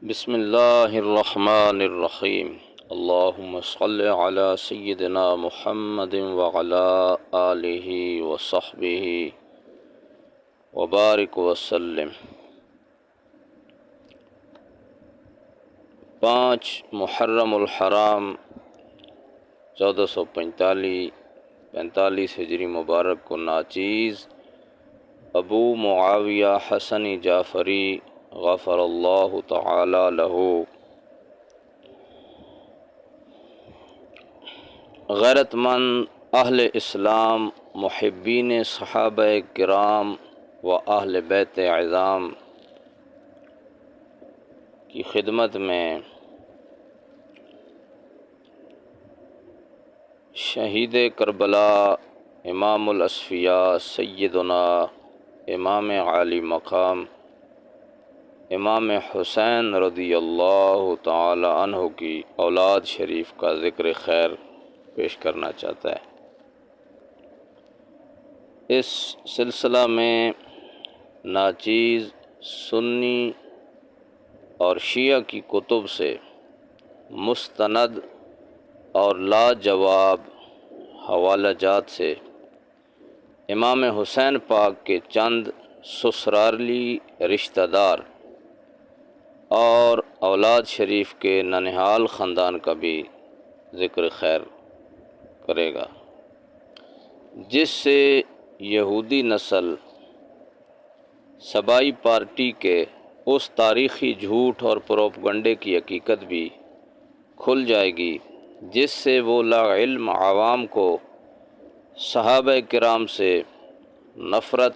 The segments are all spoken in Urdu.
بسم اللہ الرحمن الرحیم اللہم صل علی سیدنا محمد وعلی آلہ وصحبہ وبارک وسلم۔ 5 محرم الحرام 1445 ہجری مبارک کو ناچیز ابو معاویہ حسنی جعفری غفر اللہ تعالی لہ غیرت مند اہل اسلام محبین صحابہ کرام و اہل بیت اعظام کی خدمت میں شہید کربلا امام الاصفیاء سیدنا امام عالی مقام امام حسین رضی اللہ تعالی عنہ کی اولاد شریف کا ذکر خیر پیش کرنا چاہتا ہے۔ اس سلسلہ میں ناچیز سنی اور شیعہ کی کتب سے مستند اور لاجواب حوالہ جات سے امام حسین پاک کے چند سسرالی رشتہ دار اور اولاد شریف کے ننہال خاندان کا بھی ذکر خیر کرے گا، جس سے یہودی نسل سبائی پارٹی کے اس تاریخی جھوٹ اور پروپگنڈے کی حقیقت بھی کھل جائے گی جس سے وہ لا علم عوام کو صحابہ کرام سے نفرت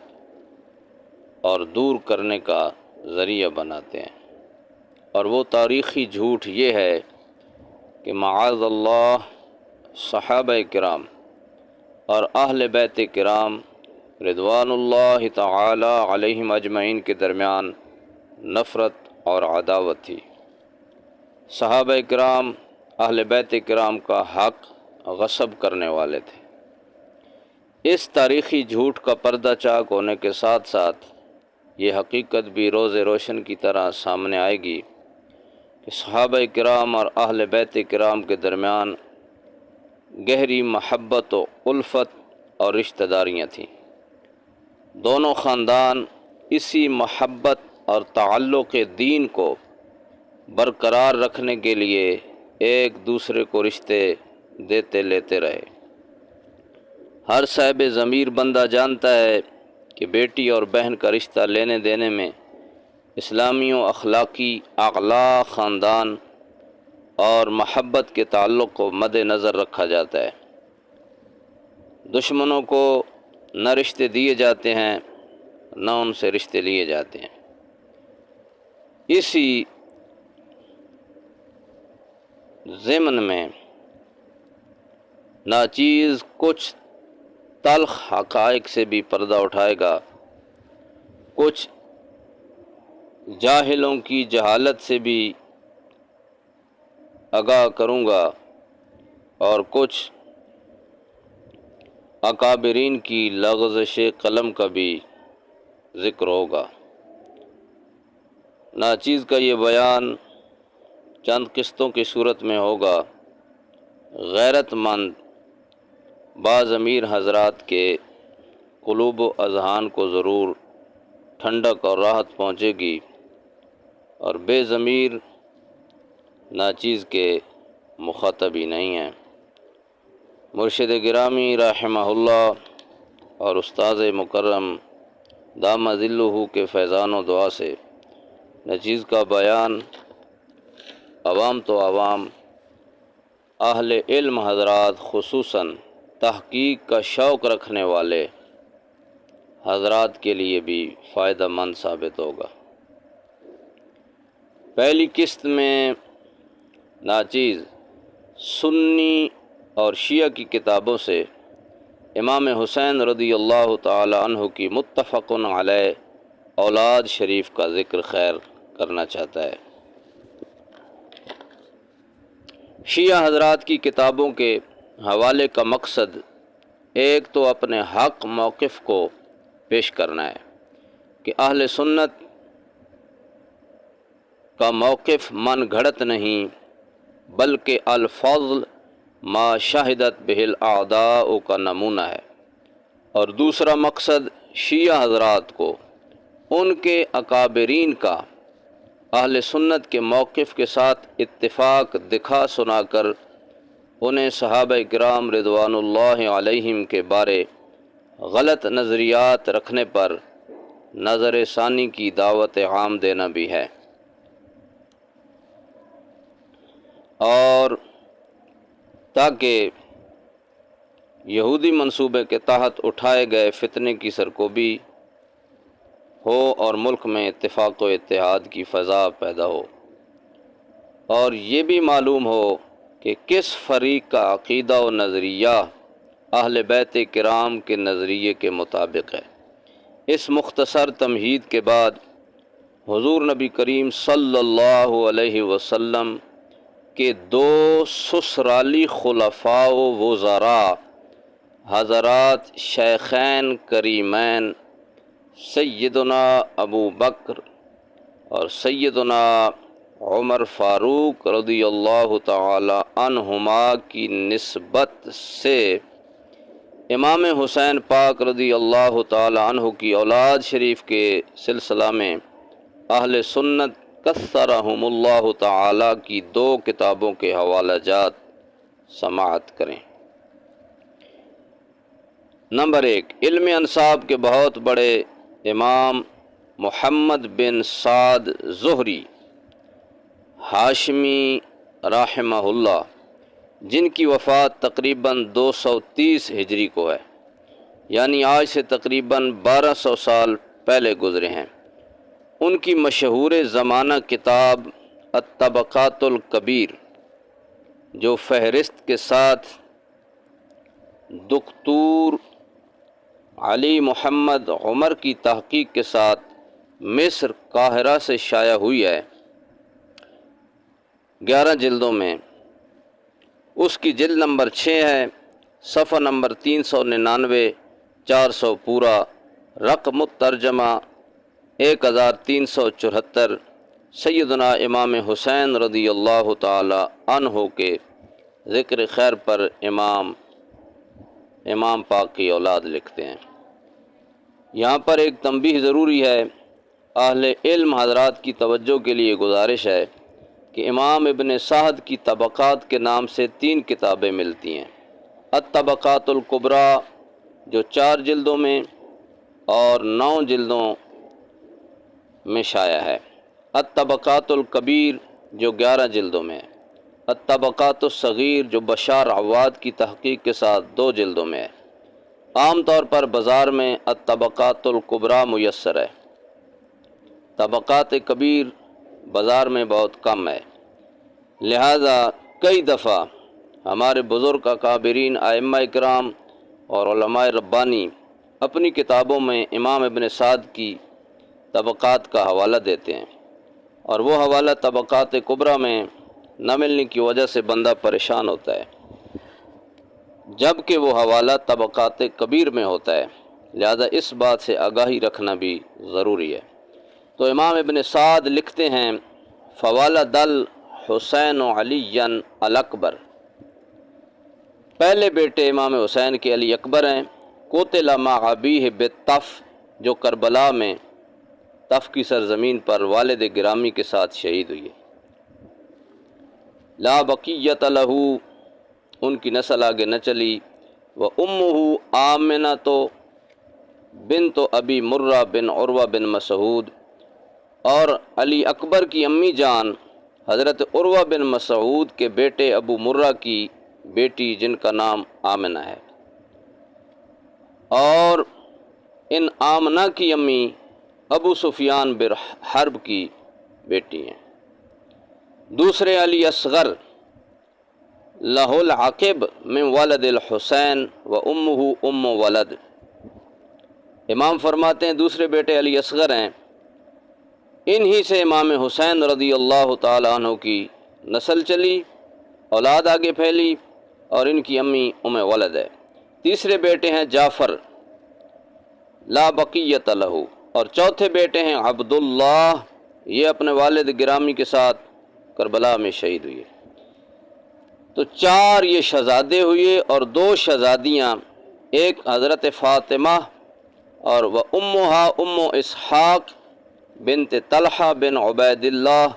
اور دور کرنے کا ذریعہ بناتے ہیں۔ اور وہ تاریخی جھوٹ یہ ہے کہ معاذ اللہ صحابہ کرام اور اہل بیت کرام رضوان اللہ تعالی علیہم اجمعین کے درمیان نفرت اور عداوت تھی۔ صحابہ کرام اہل بیت کرام کا حق غصب کرنے والے تھے۔ اس تاریخی جھوٹ کا پردہ چاک ہونے کے ساتھ ساتھ یہ حقیقت بھی روز روشن کی طرح سامنے آئے گی کہ صحابہ کرام اور اہل بیت کرام کے درمیان گہری محبت و الفت اور رشتہ داریاں تھیں۔ دونوں خاندان اسی محبت اور تعلق دین کو برقرار رکھنے کے لیے ایک دوسرے کو رشتے دیتے لیتے رہے۔ ہر صاحب ضمیر بندہ جانتا ہے کہ بیٹی اور بہن کا رشتہ لینے دینے میں اسلامی و اخلاقی اعلیٰ خاندان اور محبت کے تعلق کو مد نظر رکھا جاتا ہے۔ دشمنوں کو نہ رشتے دیے جاتے ہیں نہ ان سے رشتے لیے جاتے ہیں۔ اسی ضمن میں ناچیز کچھ تلخ حقائق سے بھی پردہ اٹھائے گا، کچھ جاہلوں کی جہالت سے بھی آگاہ کروں گا اور کچھ اکابرین کی لغزش قلم کا بھی ذکر ہوگا۔ ناچیز کا یہ بیان چند قسطوں کی صورت میں ہوگا۔ غیرت مند باضمیر حضرات کے قلوب و اذہان کو ضرور ٹھنڈک اور راحت پہنچے گی، اور بے ضمیر ناچیز کے مخاطب ہی نہیں ہیں۔ مرشد گرامی رحمہ اللہ اور استاذ مکرم دام ظلہ کے فیضان و دعا سے ناچیز کا بیان عوام تو عوام، اہل علم حضرات خصوصاً تحقیق کا شوق رکھنے والے حضرات کے لیے بھی فائدہ مند ثابت ہوگا۔ پہلی قسط میں ناچیز سنی اور شیعہ کی کتابوں سے امام حسین رضی اللہ تعالی عنہ کی متفق علیہ اولاد شریف کا ذکر خیر کرنا چاہتا ہے۔ شیعہ حضرات کی کتابوں کے حوالے کا مقصد ایک تو اپنے حق موقف کو پیش کرنا ہے کہ اہل سنت کا موقف من گھڑت نہیں بلکہ الفضل ما شاہدت بہ الاعداء کا نمونہ ہے۔ اور دوسرا مقصد شیعہ حضرات کو ان کے اکابرین کا اہل سنت کے موقف کے ساتھ اتفاق دکھا سنا کر انہیں صحابہ کرام رضوان اللہ علیہم کے بارے غلط نظریات رکھنے پر نظر ثانی کی دعوت عام دینا بھی ہے، اور تاکہ یہودی منصوبے کے تحت اٹھائے گئے فتنے کی سرکوبی ہو اور ملک میں اتفاق و اتحاد کی فضا پیدا ہو، اور یہ بھی معلوم ہو کہ کس فریق کا عقیدہ و نظریہ اہل بیت کرام کے نظریے کے مطابق ہے۔ اس مختصر تمہید کے بعد حضور نبی کریم صلی اللہ علیہ وسلم کے دو سسرالی خلفاء و وزراء حضرات شیخین کریمین سیدنا ابو بکر اور سیدنا عمر فاروق رضی اللہ تعالی عنہما کی نسبت سے امام حسین پاک رضی اللہ تعالی عنہ کی اولاد شریف کے سلسلہ میں اہل سنت کثرہم اللہ تعالی کی دو کتابوں کے حوالہ جات سماعت کریں۔ نمبر 1، علم انساب کے بہت بڑے امام محمد بن سعد زہری ہاشمی رحمہ اللہ، جن کی وفات تقریباً 230 ہجری کو ہے، یعنی آج سے تقریباً 1200 سال پہلے گزرے ہیں۔ ان کی مشہور زمانہ کتاب الطبقات الکبیر، جو فہرست کے ساتھ دکتور علی محمد عمر کی تحقیق کے ساتھ مصر قاہرہ سے شائع ہوئی ہے، 11 جلدوں میں۔ اس کی جلد نمبر 6 ہے، صفحہ نمبر 399، 400 پورا، رقم الترجمہ 1374، سیدنا امام حسین رضی اللہ تعالی عنہ کے ذکر خیر پر امام پاک کی اولاد لکھتے ہیں۔ یہاں پر ایک تنبیہ ضروری ہے، اہل علم حضرات کی توجہ کے لیے گزارش ہے کہ امام ابن سعد کی طبقات کے نام سے 3 کتابیں ملتی ہیں۔ الطبقات الکبریٰ جو 4 جلدوں میں اور 9 جلدوں میں شائع ہے، الطبقات الکبیر جو 11 جلدوں میں ہے، الطبقات الصغیر جو بشار عواد کی تحقیق کے ساتھ 2 جلدوں میں ہے۔ عام طور پر بازار میں الطبقات الکبریٰ میسر ہے، طبقات کبیر بازار میں بہت کم ہے، لہذا کئی دفعہ ہمارے بزرگ اکابرین ائمہ اکرام اور علماء ربانی اپنی کتابوں میں امام ابن سعد کی طبقات کا حوالہ دیتے ہیں، اور وہ حوالہ طبقات کبریٰ میں نہ ملنے کی وجہ سے بندہ پریشان ہوتا ہے، جبکہ وہ حوالہ طبقات کبیر میں ہوتا ہے، لہذا اس بات سے آگاہی رکھنا بھی ضروری ہے۔ تو امام ابن سعد لکھتے ہیں، فوالد الحسین علی الاکبر، پہلے بیٹے امام حسین کے علی اکبر ہیں، قتل مع ابیہ بالطف، جو کربلا میں طف کی سرزمین پر والد گرامی کے ساتھ شہید ہوئی ہے۔ لا بقیت لہ، ان کی نسل آگے نہ چلی، وامہ آمنۃ بنت ابی مرہ بن عروہ بن مسعود، اور علی اکبر کی امی جان حضرت عروہ بن مسعود کے بیٹے ابو مرہ کی بیٹی جن کا نام آمنہ ہے، اور ان آمنہ کی امی ابو سفیان بن حرب کی بیٹی ہیں۔ دوسرے علی اصغر لہ العقب من ولد الحسین و امہ ام ولد، امام فرماتے ہیں دوسرے بیٹے علی اصغر ہیں، انہی سے امام حسین رضی اللہ تعالی عنہ کی نسل چلی، اولاد آگے پھیلی، اور ان کی امی ام ولد ہے۔ تیسرے بیٹے ہیں جعفر لا بقیت لہ، اور چوتھے بیٹے ہیں عبداللہ یہ اپنے والد گرامی کے ساتھ کربلا میں شہید ہوئے۔ تو 4 یہ شہزادے ہوئے اور 2 شہزادیاں، ایک حضرت فاطمہ اور وہ امہا ام اسحاق بنت طلحہ بن عبید اللہ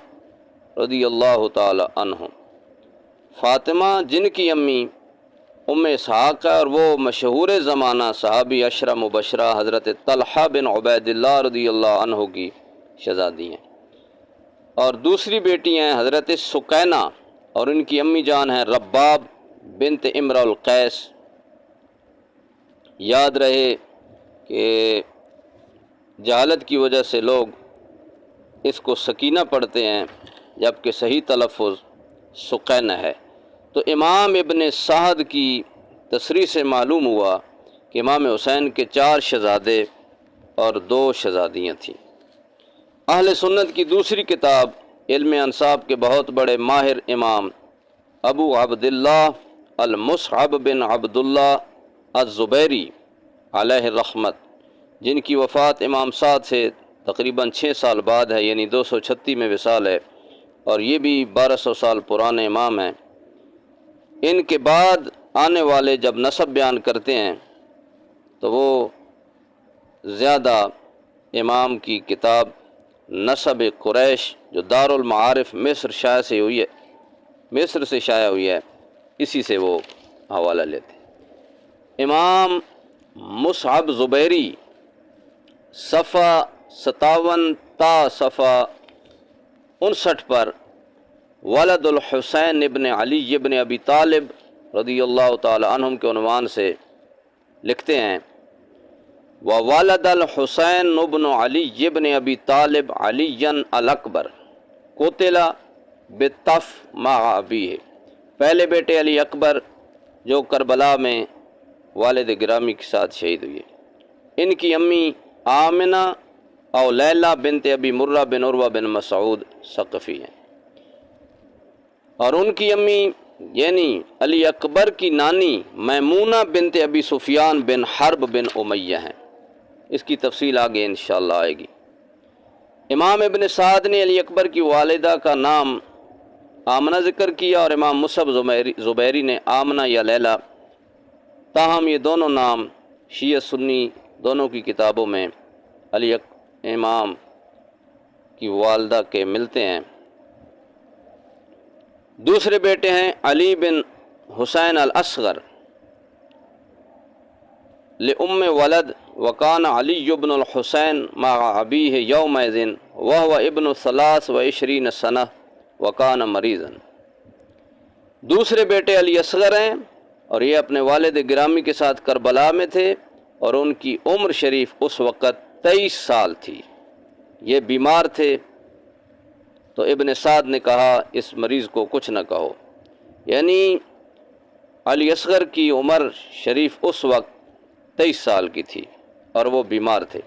رضی اللہ تعالی عنہ۔ فاطمہ جن کی امی ام اسحاق ہے اور وہ مشہور زمانہ صحابی عشرہ مبشرہ حضرت طلحہ بن عبید اللہ رضی اللہ عنہ کی شہزادی ہیں، اور دوسری بیٹی ہیں حضرت سکینہ اور ان کی امی جان ہیں رباب بنت امرؤ القیس۔ یاد رہے کہ جہالت کی وجہ سے لوگ اس کو سکینہ پڑھتے ہیں جبکہ صحیح تلفظ سکینہ ہے۔ تو امام ابن سعد کی تصریح سے معلوم ہوا کہ امام حسین کے 4 شہزادے اور 2 شہزادیاں تھیں۔ اہل سنت کی دوسری کتاب علم انساب کے بہت بڑے ماہر امام ابو عبداللہ المصعب بن عبداللہ الزبیری علیہ الرحمت، جن کی وفات امام سعد سے تقریباً 6 سال بعد ہے، یعنی 236 میں وصال ہے، اور یہ بھی 1200 سال پرانے امام ہیں۔ ان کے بعد آنے والے جب نسب بیان کرتے ہیں تو وہ زیادہ امام کی کتاب نسب قریش جو دارالمعارف مصر سے شائع ہوئی ہے، اسی سے وہ حوالہ لیتے ہیں۔ امام مصعب زبیری صفحہ 57 تا صفحہ 59 پر ولد الحسین ابن علی ابن ابی طالب رضی اللہ تعالی عنہم کے عنوان سے لکھتے ہیں، وَوَلَدَ الْحُسَيْنُ ابن علی ابن ابی طالب علیًا الاکبر قُتِلَ بالطف مع ابیہ۔ پہلے بیٹے علی اکبر جو کربلا میں والد گرامی کے ساتھ شہید ہوئے۔ ان کی امی آمنہ او لیلہ بنت ابی مرہ بن عروہ بن مسعود ثقفی ہیں، اور ان کی امی یعنی علی اکبر کی نانی میمونہ بنت ابی سفیان بن حرب بن امیہ ہیں۔ اس کی تفصیل آگے انشاءاللہ آئے گی۔ امام ابن سعد نے علی اکبر کی والدہ کا نام آمنہ ذکر کیا اور امام مصعب زبیری نے آمنہ یا لیلہ، تاہم یہ دونوں نام شیعہ سنی دونوں کی کتابوں میں امام کی والدہ کے ملتے ہیں۔ دوسرے بیٹے ہیں علی بن حسین الاصغر لأم ولد وکان علی بن الحسین مع ابیہ یومئذ وہو ابن 23 سنہ وکان مریضا۔ دوسرے بیٹے علی اصغر ہیں اور یہ اپنے والد گرامی کے ساتھ کربلا میں تھے، اور ان کی عمر شریف اس وقت 23 سال تھی۔ یہ بیمار تھے، تو ابن سعد نے کہا اس مریض کو کچھ نہ کہو، یعنی علی اصغر کی عمر شریف اس وقت 23 سال کی تھی اور وہ بیمار تھے۔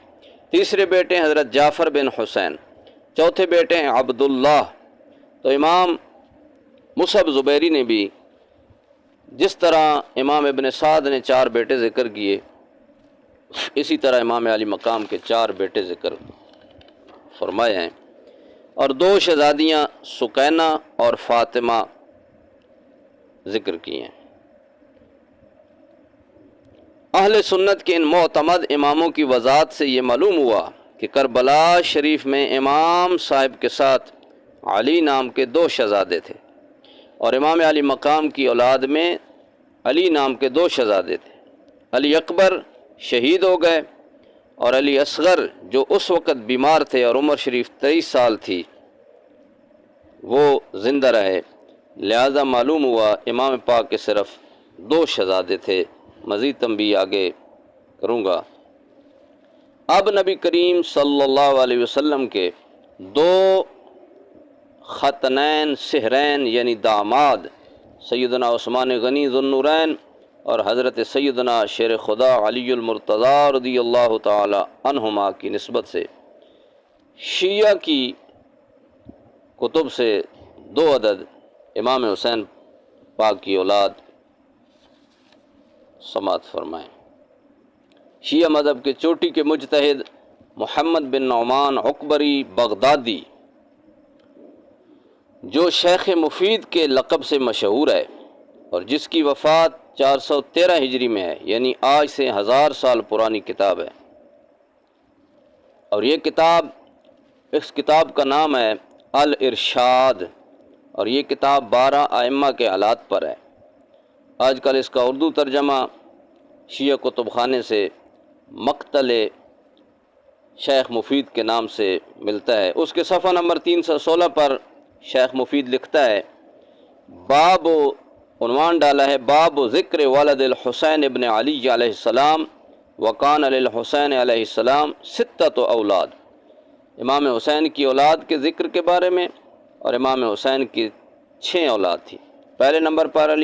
تیسرے بیٹے حضرت جعفر بن حسین، چوتھے بیٹے ہیں عبداللہ۔ تو امام مصعب زبیری نے بھی جس طرح امام ابن سعد نے 4 بیٹے ذکر کیے، اسی طرح امام علی مقام کے 4 بیٹے ذکر فرمائے ہیں، اور 2 شہزادیاں سکینہ اور فاطمہ ذکر کی ہیں۔ اہل سنت کے ان معتمد اماموں کی وضاحت سے یہ معلوم ہوا کہ کربلا شریف میں امام صاحب کے ساتھ علی نام کے 2 شہزادے تھے، اور امام علی مقام کی اولاد میں علی نام کے 2 شہزادے تھے۔ علی اکبر شہید ہو گئے، اور علی اصغر جو اس وقت بیمار تھے اور عمر شریف 23 سال تھی وہ زندہ رہے، لہذا معلوم ہوا امام پاک کے صرف 2 شہزادے تھے۔ مزید تنبیہ آگے کروں گا۔ اب نبی کریم صلی اللہ علیہ وسلم کے 2 ختنین سحرین یعنی داماد سیدنا عثمان غنی ذو النورین اور حضرت سیدنا شیر خدا علی المرتضیٰ رضی اللہ تعالی عنہما کی نسبت سے شیعہ کی کتب سے 2 عدد امام حسین پاک کی اولاد سماعت فرمائیں۔ شیعہ مذہب کے چوٹی کے مجتہد محمد بن نعمان عقبری بغدادی جو شیخ مفید کے لقب سے مشہور ہے اور جس کی وفات 413 ہجری میں ہے، یعنی آج سے 1000 سال پرانی کتاب ہے۔ اور اس کتاب کا نام ہے الارشاد، اور یہ کتاب 12 ائمہ کے حالات پر ہے۔ آج کل اس کا اردو ترجمہ شیعہ کتب خانے سے مقتل شیخ مفید کے نام سے ملتا ہے۔ اس کے صفحہ نمبر 316 پر شیخ مفید لکھتا ہے، باب، عنوان ڈالا ہے، باب ذکر ولد الحسین ابن علی علیہ السلام وکان للحسین علیہ السلام 6 اولاد۔ امام حسین کی اولاد کے ذکر کے بارے میں، اور امام حسین کی 6 اولاد تھی۔ پہلے نمبر پر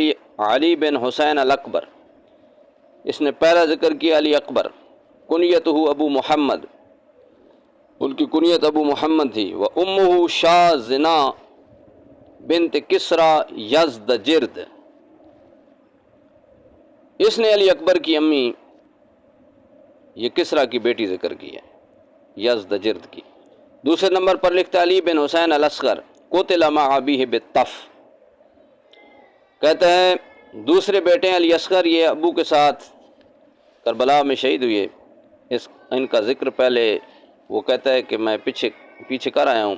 علی بن حسین الاکبر، اس نے پہلا ذکر کیا علی اکبر، کنیتہ ابو محمد، ان کی کنیت ابو محمد تھی، و امہ شازنا بنت کسرا یزدجرد، اس نے علی اکبر کی امی یہ کسرا کی بیٹی ذکر کی ہے، یزدجرد کی۔ دوسرے نمبر پر لکھتا علی بن حسین الاصغر قتل مع ابیہ بالطف، کہتے ہیں دوسرے بیٹے ہیں علی اصغر، یہ ابو کے ساتھ کربلا میں شہید ہوئے۔ ان کا ذکر پہلے وہ کہتا ہے کہ میں پیچھے کر آیا ہوں۔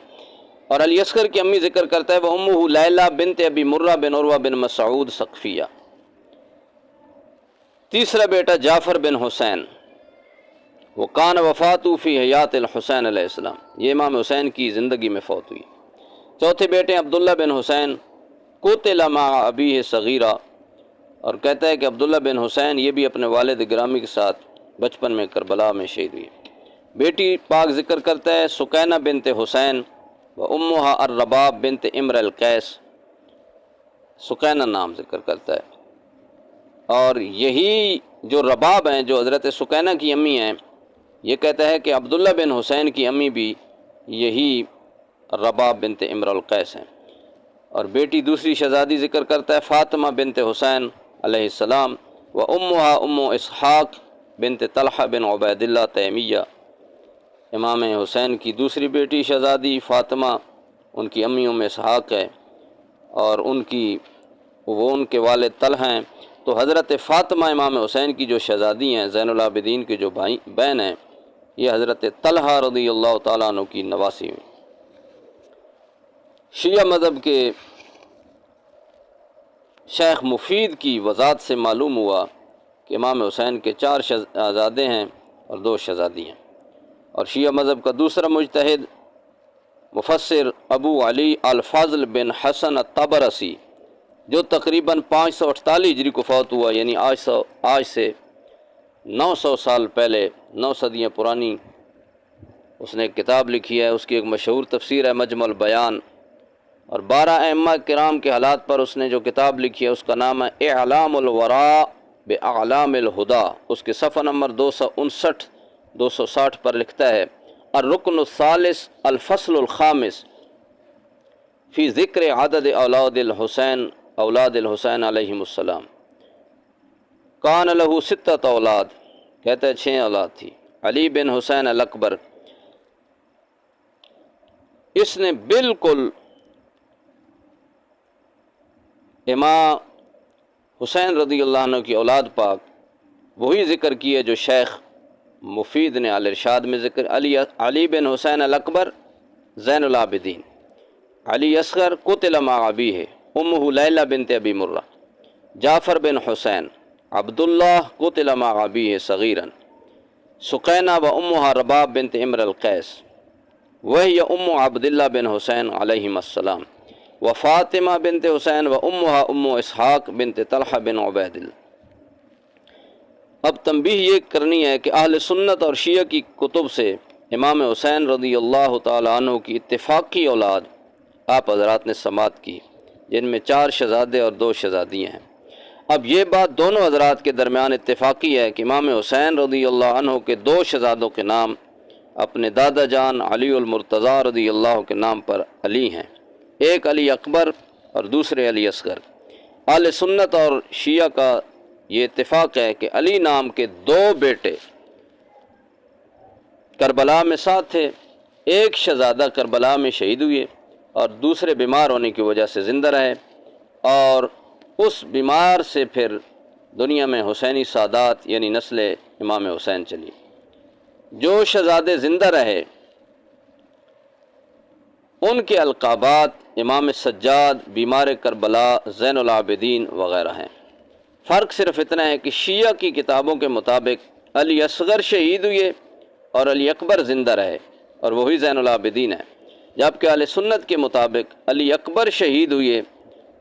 اور علی اصغر کی امی ذکر کرتا ہے وہ امہ لیلہ بنت ابی مرہ بن عروہ بن مسعود ثقفیہ۔ تیسرا بیٹا جعفر بن حسین، وہ کان وفاتہ فی حیات الحسین علیہ السلام، یہ امام حسین کی زندگی میں فوت ہوئی۔ چوتھے بیٹے عبداللہ بن حسین قتل مع ابیہ صغیرہ، اور کہتا ہے کہ عبداللہ بن حسین یہ بھی اپنے والد گرامی کے ساتھ بچپن میں کربلا میں شہید ہوئی۔ بیٹی پاک ذکر کرتا ہے سکینہ بنت حسین و امہا الرباب بنت امر القیس، سکینہ نام ذکر کرتا ہے۔ اور یہی جو رباب ہیں، جو حضرت سکینہ کی امی ہیں، یہ کہتا ہے کہ عبداللہ بن حسین کی امی بھی یہی رباب بنت امر القیس ہیں۔ اور بیٹی دوسری شہزادی ذکر کرتا ہے فاطمہ بنت حسین علیہ السلام و امہا ام اسحاق بنت طلحہ بن عبید اللہ تیمیہ، امام حسین کی دوسری بیٹی شہزادی فاطمہ، ان کی امی ام اسحاق ہے، اور ان کے والد طلحہ ہیں۔ تو حضرت فاطمہ امام حسین کی جو شہزادی ہیں، زین العابدین کی جو بہن ہیں، یہ حضرت طلحہ رضی اللہ تعالیٰ عنہ کی نواسی ہیں۔ شیعہ مذہب کے شیخ مفید کی وضاحت سے معلوم ہوا کہ امام حسین کے 4 شہزادے ہیں اور 2 شہزادی ہیں۔ اور شیعہ مذہب کا دوسرا مجتہد مفسر ابو علی الفضل بن حسن الطبرسی، جو تقریباً 548 ہجری کو فوت ہوا، یعنی آج سے 900 سال پہلے، 9 صدیاں پرانی، اس نے ایک کتاب لکھی ہے، اس کی ایک مشہور تفسیر ہے مجمع البیان۔ اور 12 ائمہ کرام کے حالات پر اس نے جو کتاب لکھی ہے اس کا نام ہے اعلام الوراء باعلام الہدیٰ۔ اس کے صفحہ نمبر 259 260 پر لکھتا ہے الرکن الثالث الفصل الخامس فی ذکر عدد اولاد الحسین علیہم السلام، کان لہ 6 اولاد، کہتا ہے 6 اولاد تھی۔ علی بن حسین الاکبر، اس نے بالکل امام حسین رضی اللہ عنہ کی اولاد پاک وہی ذکر کی ہے جو شیخ مفید نے الارشاد میں ذکر۔ علی بن حسین الاکبر زین العابدین، علی اصغر قتل مع ابیہ امہ لیلہ بنت ابی مرہ، جعفر بن حسین عبداللہ قتل مع ابیہ صغیرا، سقینہ و امہا رباب بنت امر القیس وہی ام عبداللہ بن حسین علیہم السلام، و فاطمہ بنت حسین و امہا ام اسحاق بنت طلحہ بن عبید اللہ۔ اب تنبیہ یہ کرنی ہے کہ اہل سنت اور شیعہ کی کتب سے امام حسین رضی اللہ تعالیٰ عنہ کی اتفاقی اولاد آپ حضرات نے سماعت کی، جن میں 4 شہزادے اور 2 شہزادیاں ہیں۔ اب یہ بات دونوں حضرات کے درمیان اتفاقی ہے کہ امام حسین رضی اللہ عنہ کے 2 شہزادوں کے نام اپنے دادا جان علی المرتضیٰ رضی اللہ کے نام پر علی ہیں، ایک علی اکبر اور دوسرے علی اصغر۔ اہل سنت اور شیعہ کا یہ اتفاق ہے کہ علی نام کے 2 بیٹے کربلا میں ساتھ تھے، ایک شہزادہ کربلا میں شہید ہوئے اور دوسرے بیمار ہونے کی وجہ سے زندہ رہے، اور اس بیمار سے پھر دنیا میں حسینی سادات یعنی نسل امام حسین چلی۔ جو شہزادے زندہ رہے ان کے القابات امام سجاد، بیمار کربلا، زین العابدین وغیرہ ہیں۔ فرق صرف اتنا ہے کہ شیعہ کی کتابوں کے مطابق علی اصغر شہید ہوئے اور علی اکبر زندہ رہے اور وہی زین العابدین ہے، جبکہ اہل سنت کے مطابق علی اکبر شہید ہوئے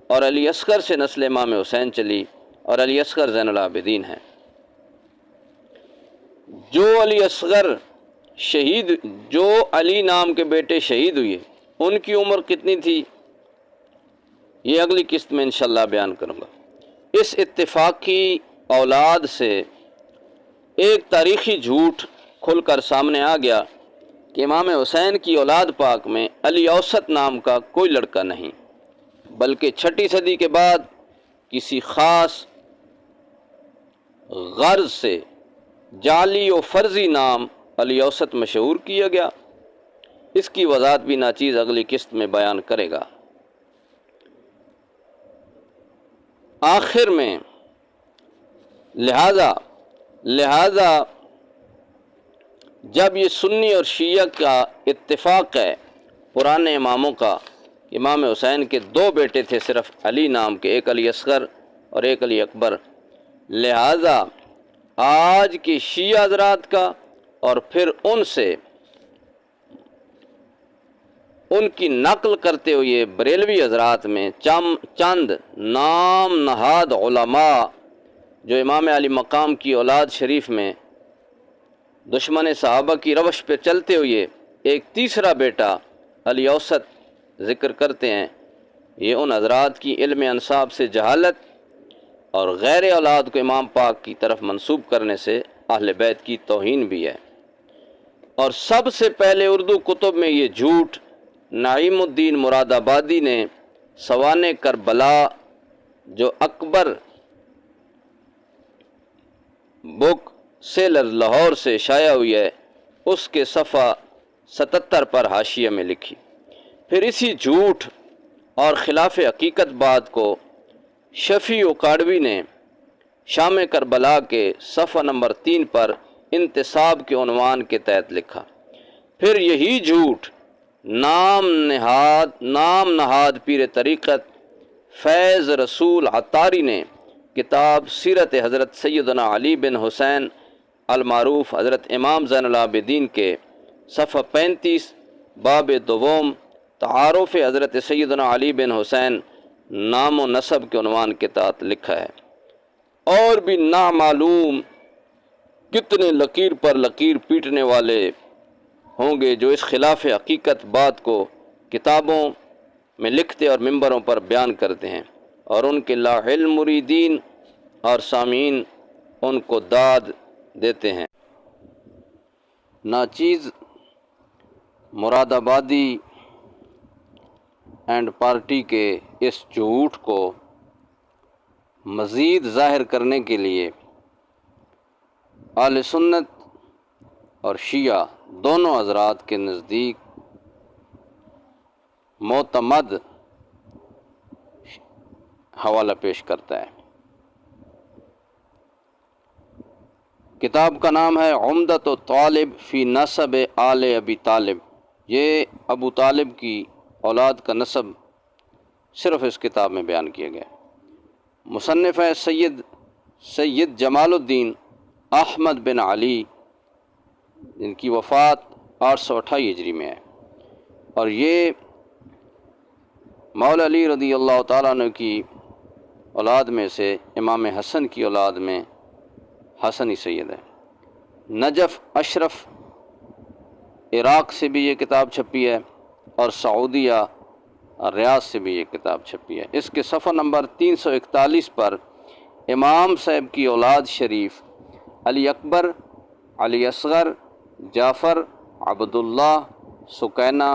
اور علی اصغر سے نسل امام حسین چلی اور علی اصغر زین العابدین ہیں۔ جو علی نام کے بیٹے شہید ہوئے ان کی عمر کتنی تھی، یہ اگلی قسط میں انشاءاللہ بیان کروں گا۔ اس اتفاقی اولاد سے ایک تاریخی جھوٹ کھل کر سامنے آ گیا کہ امام حسین کی اولاد پاک میں علی اوسط نام کا کوئی لڑکا نہیں، بلکہ 6 صدی کے بعد کسی خاص غرض سے جعلی و فرضی نام علی اوسط مشہور کیا گیا۔ اس کی وضاحت بھی ناچیز اگلی قسط میں بیان کرے گا۔ آخر میں لہذا جب یہ سنی اور شیعہ کا اتفاق ہے پرانے اماموں کا، امام حسین کے 2 بیٹے تھے صرف علی نام کے، ایک علی اصغر اور ایک علی اکبر، لہذا آج کے شیعہ حضرات کا اور پھر ان سے ان کی نقل کرتے ہوئے بریلوی حضرات میں چند نام نہاد علماء جو امام علی مقام کی اولاد شریف میں دشمن صحابہ کی روش پہ چلتے ہوئے ایک تیسرا بیٹا علی اوسط ذکر کرتے ہیں، یہ ان حضرات کی علم انساب سے جہالت اور غیر اولاد کو امام پاک کی طرف منسوب کرنے سے اہل بیت کی توہین بھی ہے۔ اور سب سے پہلے اردو کتب میں یہ جھوٹ نعیم الدین مراد آبادی نے سوانح کربلا جو اکبر بک سیلر لاہور سے شائع ہوئی ہے اس کے صفحہ 77 پر حاشیہ میں لکھی۔ پھر اسی جھوٹ اور خلاف حقیقت بات کو شفیع اکاڑوی نے شام کربلا کے صفحہ نمبر 3 پر انتصاب کے عنوان کے تحت لکھا۔ پھر یہی جھوٹ نام نہاد پیر طریقت فیض رسول عطاری نے کتاب سیرت حضرت سیدنا علی بن حسین المعروف حضرت امام زین العابدین کے صفحہ 35 باب دوم تعارف حضرت سیدنا علی بن حسین نام و نسب کے عنوان کے تحت لکھا ہے۔ اور بھی نامعلوم کتنے لکیر پر لکیر پیٹنے والے ہوں گے جو اس خلاف حقیقت بات کو کتابوں میں لکھتے اور ممبروں پر بیان کرتے ہیں، اور ان کے لا علم مریدین اور سامعین ان کو داد دیتے ہیں۔ ناچیز مراد آبادی اینڈ پارٹی کے اس جھوٹ کو مزید ظاہر کرنے کے لیے اہل سنت اور شیعہ دونوں حضرات کے نزدیک معتمد حوالہ پیش کرتا ہے۔ کتاب کا نام ہے عمدۃ الطالب فی نسب آل ابی طالب۔ یہ ابو طالب کی اولاد کا نسب صرف اس کتاب میں بیان کیا گیا۔ مصنف ہے سید جمال الدین احمد بن علی، جن کی وفات 828 ہجری میں ہے، اور یہ مولا علی رضی اللہ تعالیٰ عنہ کی اولاد میں سے امام حسن کی اولاد میں حسنی سید ہے۔ نجف اشرف عراق سے بھی یہ کتاب چھپی ہے اور سعودیہ ریاض سے بھی یہ کتاب چھپی ہے۔ اس کے صفحہ نمبر 341 پر امام صاحب کی اولاد شریف علی اکبر، علی اصغر، جعفر، عبداللہ، سکینہ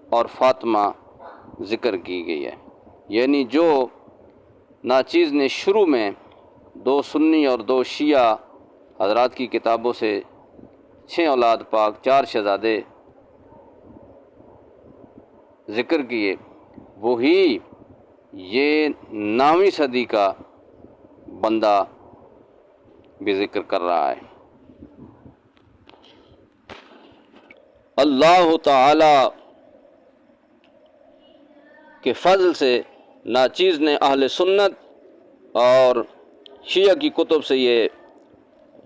اور فاطمہ ذکر کی گئی ہے، یعنی جو ناچیز نے شروع میں 2 سنی اور 2 شیعہ حضرات کی کتابوں سے 6 اولاد پاک، 4 شہزادے ذکر کیے وہی یہ 9ویں صدی کا بندہ بھی ذکر کر رہا ہے۔ اللہ تعالی کے فضل سے ناچیز نے اہل سنت اور شیعہ کی کتب سے یہ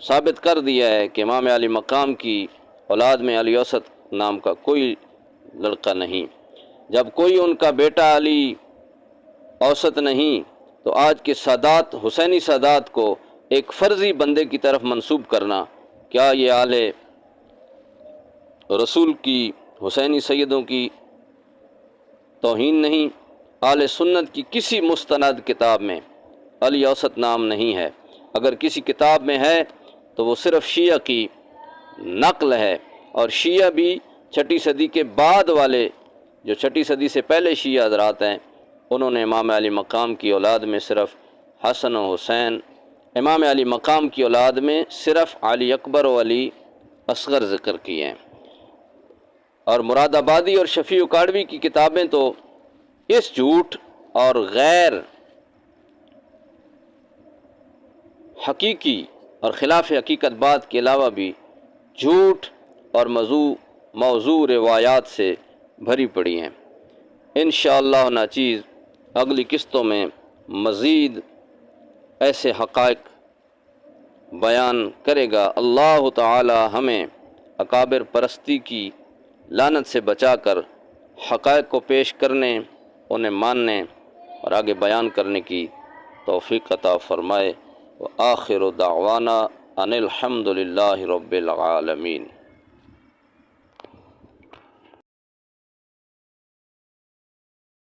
ثابت کر دیا ہے کہ امام علی مقام کی اولاد میں علی اوسط نام کا کوئی لڑکا نہیں۔ جب کوئی ان کا بیٹا علی اوسط نہیں تو آج کے سادات حسینی سادات کو ایک فرضی بندے کی طرف منسوب کرنا، کیا یہ اہل رسول کی حسینی سیدوں کی توہین نہیں؟ اہل سنت کی کسی مستند کتاب میں علی اوسط نام نہیں ہے، اگر کسی کتاب میں ہے تو وہ صرف شیعہ کی نقل ہے، اور شیعہ بھی 6 صدی کے بعد والے، جو 6 صدی سے پہلے شیعہ حضرات ہیں، انہوں نے امام علی مقام کی اولاد میں صرف حسن و حسین، امام علی مقام کی اولاد میں صرف علی اکبر و علی اصغر ذکر کیے ہیں۔ اور مراد آبادی اور شفیع اکاڑوی کی کتابیں تو اس جھوٹ اور غیر حقیقی اور خلاف حقیقت بات کے علاوہ بھی جھوٹ اور موضوع روایات سے بھری پڑی ہیں۔ انشاءاللہ ناچیز اگلی قسطوں میں مزید ایسے حقائق بیان کرے گا۔ اللہ تعالی ہمیں اکابر پرستی کی لعنت سے بچا کر حقائق کو پیش کرنے، انہیں ماننے اور آگے بیان کرنے کی توفیق عطا فرمائے۔ وآخر دعوانا ان الحمد للہ رب العالمین۔